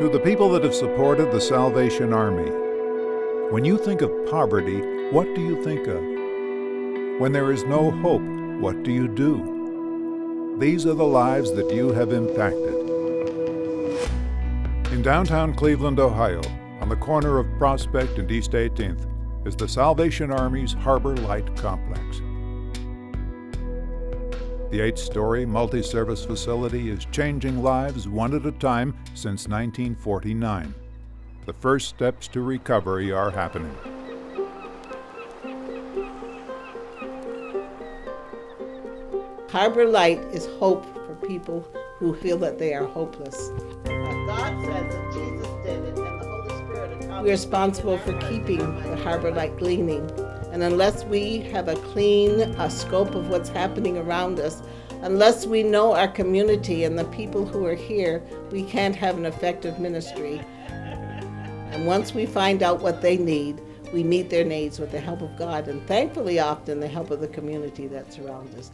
To the people that have supported the Salvation Army, when you think of poverty, what do you think of? When there is no hope, what do you do? These are the lives that you have impacted. In downtown Cleveland, Ohio, on the corner of Prospect and East 18th, is the Salvation Army's Harbor Light Complex. The 8-story multi-service facility is changing lives one at a time since 1949. The first steps to recovery are happening. Harbor Light is hope for people who feel that they are hopeless. God says that Jesus did it, and the Holy Spirit is We're responsible for keeping the Harbor Light gleaming. And unless we have a clean scope of what's happening around us, unless we know our community and the people who are here, we can't have an effective ministry. And once we find out what they need, we meet their needs with the help of God, and thankfully often the help of the community that surrounds us.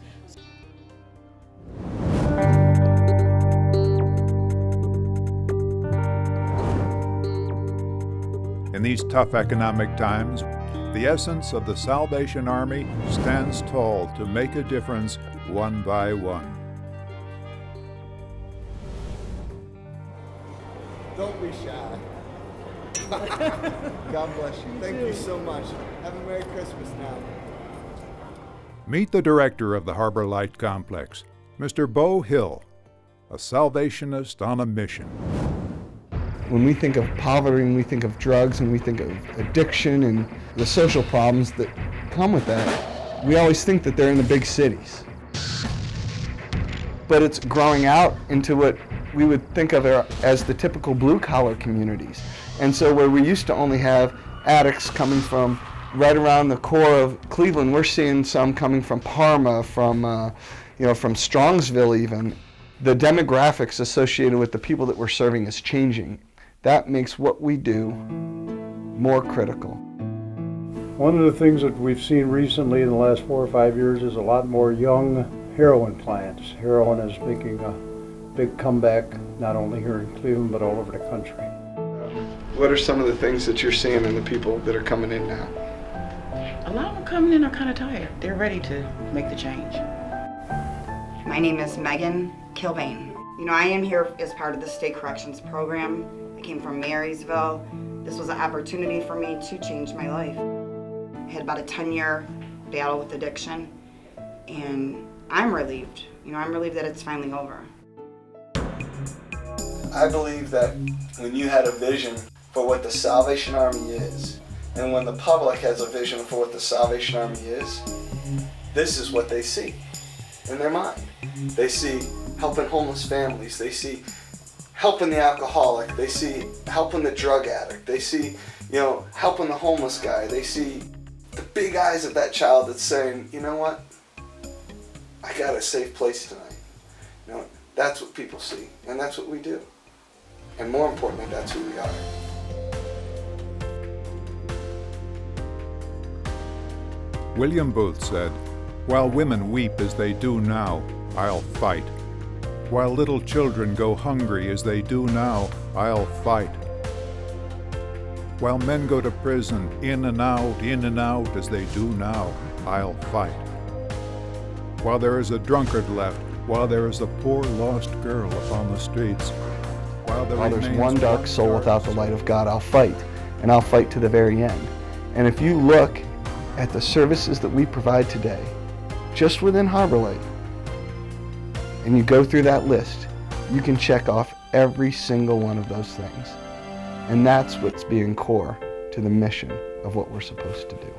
In these tough economic times, the essence of the Salvation Army stands tall to make a difference one by one. Don't be shy. God bless you. Thank you so much. Have a Merry Christmas now. Meet the director of the Harbor Light Complex, Mr. Bo Hill, a Salvationist on a mission. When we think of poverty and we think of drugs and we think of addiction and the social problems that come with that, we always think that they're in the big cities. But it's growing out into what we would think of as the typical blue-collar communities. And so where we used to only have addicts coming from right around the core of Cleveland, we're seeing some coming from Parma, from Strongsville even. The demographics associated with the people that we're serving is changing. That makes what we do more critical. One of the things that we've seen recently in the last 4 or 5 years is a lot more young heroin clients. Heroin is making a big comeback, not only here in Cleveland, but all over the country. What are some of the things that you're seeing in the people that are coming in now? A lot of them coming in are kind of tired. They're ready to make the change. My name is Megan Kilbane. I am here as part of the State Corrections Program. I came from Marysville. This was an opportunity for me to change my life. I had about a 10-year battle with addiction, and I'm relieved. I'm relieved that it's finally over. I believe that when you had a vision for what the Salvation Army is, and when the public has a vision for what the Salvation Army is, this is what they see in their mind. They see helping homeless families, they see helping the alcoholic, they see helping the drug addict, they see, helping the homeless guy, they see the big eyes of that child that's saying, you know what, I got a safe place tonight. That's what people see, and that's what we do. And more importantly, that's who we are. William Booth said, "While women weep as they do now, I'll fight. While little children go hungry as they do now, I'll fight. While men go to prison, in and out as they do now, I'll fight. While there is a drunkard left, while there is a poor lost girl upon the streets, while there's one dark soul without the light of God, I'll fight, and I'll fight to the very end." And if you look at the services that we provide today, just within Harbor Light, and you go through that list, you can check off every single one of those things. And that's what's being core to the mission of what we're supposed to do.